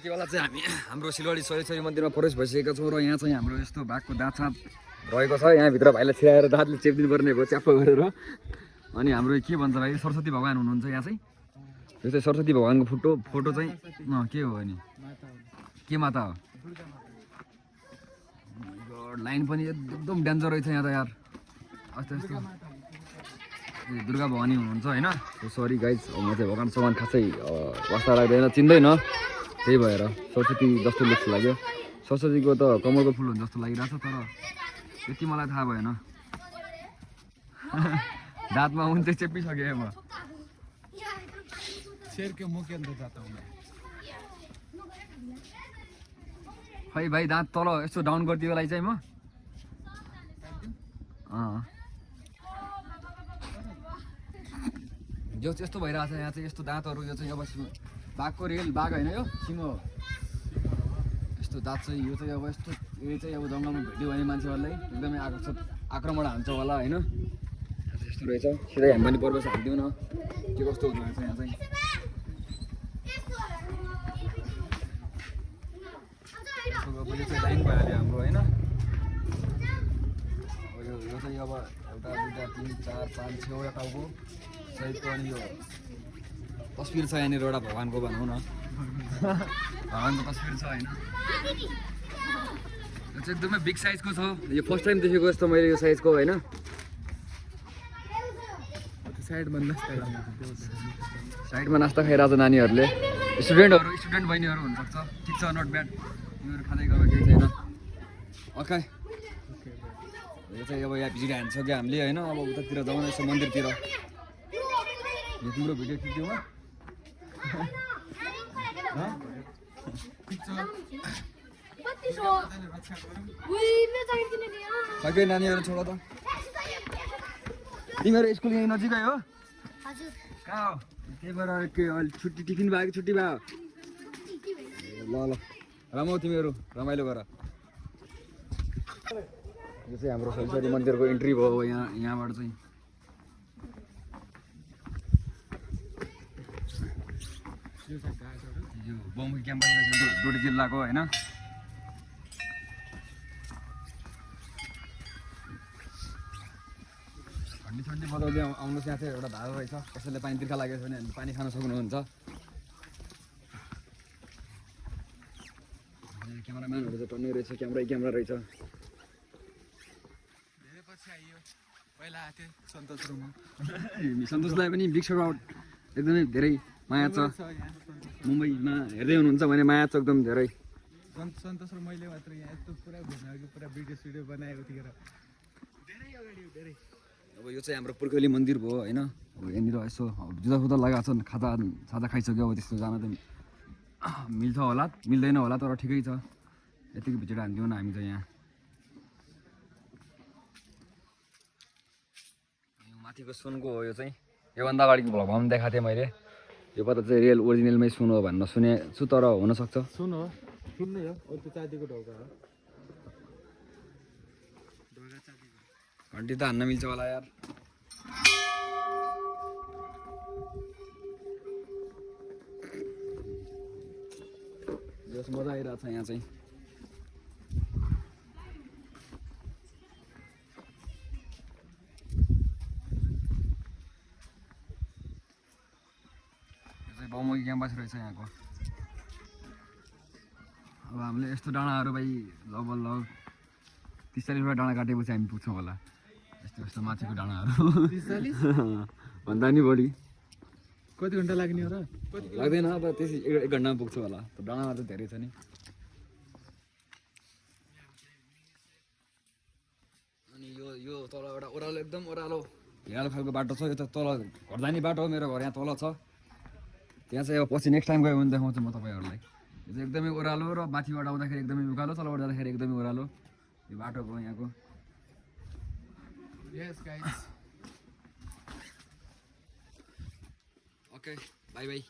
बेला चाहिँ हामी हाम्रो सिलगढी सोरेश्वरी मन्दिरमा प्रवेश भइसकेका छौँ र यहाँ चाहिँ हाम्रो यस्तो भागको दाँत साँत रहेको छ। यहाँभित्र भाइलाई छिराएर दाँतले चेपिदिनु पर्ने भयो च्याप्प गरेर। अनि हाम्रो के भन्छ भाइ सरस्वती भगवान् हुनुहुन्छ यहाँ चाहिँ। यो चाहिँ सरस्वती भगवान्को फोटो चाहिँ के हो अनि के माता हो। लाइन पनि एकदम डेन्जर रहेछ यहाँ त यार। यस्तो यस्तो दुर्गा भवानी हुनुहुन्छ होइन। सरी गाइज, म चाहिँ भगवान् समान खासै वास्ता लाग्दैन, चिन्दैन, त्यही भएर सरस्वती जस्तो लुक्स लाग्यो। सरस्वतीको त कमलको फुल हुन्छ जस्तो लागिरहेछ, तर त्यति मलाई थाहा भएन। दाँतमा उन चाहिँ चेपिसकेँ म। खै भाइ दाँत तल यस्तो डाउन गरिदियो लागि चाहिँ म यो चाहिँ यस्तो भइरहेछ यहाँ चाहिँ। यस्तो दाँतहरू यो चाहिँ अब बाघको रेल बाघ होइन, यो सिंह हो। यस्तो दाँत चाहिँ यो चाहिँ अब यस्तो यो चाहिँ अब जङ्गलमा भेट्यो भने मान्छेहरूलाई एकदमै आक्रमण हान्छ होला होइन। यस्तो रहेछ। सिधै हामी पनि प्रवेश हालिदिउँ न के कस्तो हुँदो रहेछ यहाँ चाहिँ। अब यो चाहिँ लाइन भइहाल्यो हाम्रो होइन। यो चाहिँ अब एउटा दुईवटा 3 4 5 6वटा टाउको सहितको। अनि यो तस्बिर छ यहाँनिर एउटा भगवान्को भनौँ न, भगवान्को तस्बिर छ होइन। यो चाहिँ एकदमै बिग साइजको छ। यो फर्स्ट टाइम देखेको जस्तो मैले यो साइजको होइन। साइडमा नास्ता खाइरहेको छ नानीहरूले। स्टुडेन्ट बहिनीहरू हुनसक्छ। ठिक छ, नट ब्याड। तिमीहरू खाँदै गयो केही छैन। ओके, यो चाहिँ अब यहाँ भिडियो हान्छौँ हामीले होइन। अब उतातिर जाउँ यसो मन्दिरतिर। यो तिम्रो भिडियो खिच्यौँ सबै नानीहरू छोड त। तिमीहरू स्कुल यहीँ नजिकै हो? कहाँ हो? त्यही भएर के अहिले छुट्टी टिफिन भयो कि छुट्टी भयो? ल ल रमाऊ तिमीहरू, रमाइलो गर। यो चाहिँ हाम्रो सोरेश्वरी मन्दिरको इन्ट्री भयो यहाँबाट चाहिँ। यो बहुमुखी क्याम्पस रहेछ डोटी जिल्लाको होइन। ठन्डी बजाउँदै आउनुहोस्। यहाँ चाहिँ एउटा धारो रहेछ। कसैले पानी तिर्खा लागेको छ भने पानी खान सक्नुहुन्छ। क्यामेराम्यानहरू चाहिँ टन्नै रहेछ। क्यामेरा रहेछ। सन्तोषलाई पनि बिग सट आउट। एकदमै धेरै माया छ। मुम्बईमा हेर्दै हुनुहुन्छ भने माया छ एकदम धेरै। सन्तोष र मैले मात्र यहाँ यस्तो पुरा घुमाएको, पुरा भिडियो बनाएको थिएँ। अब यो चाहिँ हाम्रो पुर्खौली मन्दिर भयो होइन। अब यहाँनिर यसो जुदाफुदा लगाएको छ। खाजा खाइसक्यो। अब त्यस्तो जान त मिल्छ होला मिल्दैन होला, तर ठिकै छ। यतिको भिडियो हान्थ्यौँ न हामी चाहिँ यहाँ। यो माथिको सुनको हो यो चाहिँ। योभन्दा अगाडिको भ्लगमा पनि देखाएको थिएँ मैले। यो पत्ता चाहिँ रियल ओरिजिनलमै सुन हो भन्न सुनेको छु, तर हुनसक्छ सुन हो, सुन नै हो। त्यो चाँदीको ढोका हो। घन्टी त हान्न मिल्छ होला यार। जस मजा आइरहेको छ यहाँ चाहिँ। बहुमुखी क्याम्पस रहेछ यहाँको। अब हामीले यस्तो डाँडाहरू भाइ लगभग 30-40वटा डाँडा काटेपछि हामी पुग्छौँ होला। यस्तो माथिको डाँडाहरू 30-40 भन्दा नि बढी। कति घन्टा लाग्ने हो र? लाग्दैन, अब त्यसै 1 घन्टामा पुग्छ होला। डाँडामा त धेरै छ नि। अनि यो तल एउटा ओह्रालो, एकदम ओह्रालो खालको बाटो छ। यो त तल घर जाने बाटो हो। मेरो घर यहाँ तल छ। त्यहाँ चाहिँ अब पछि नेक्स्ट टाइम गयो भने देखाउँछु म तपाईँहरूलाई। यो चाहिँ एकदमै ओह्रालो र माथिबाट आउँदाखेरि एकदमै उकालो, तलबाट जाँदाखेरि एकदमै ओह्रालो यो बाटो भयो यहाँको। यस गाइस, ओके, बाई बाई।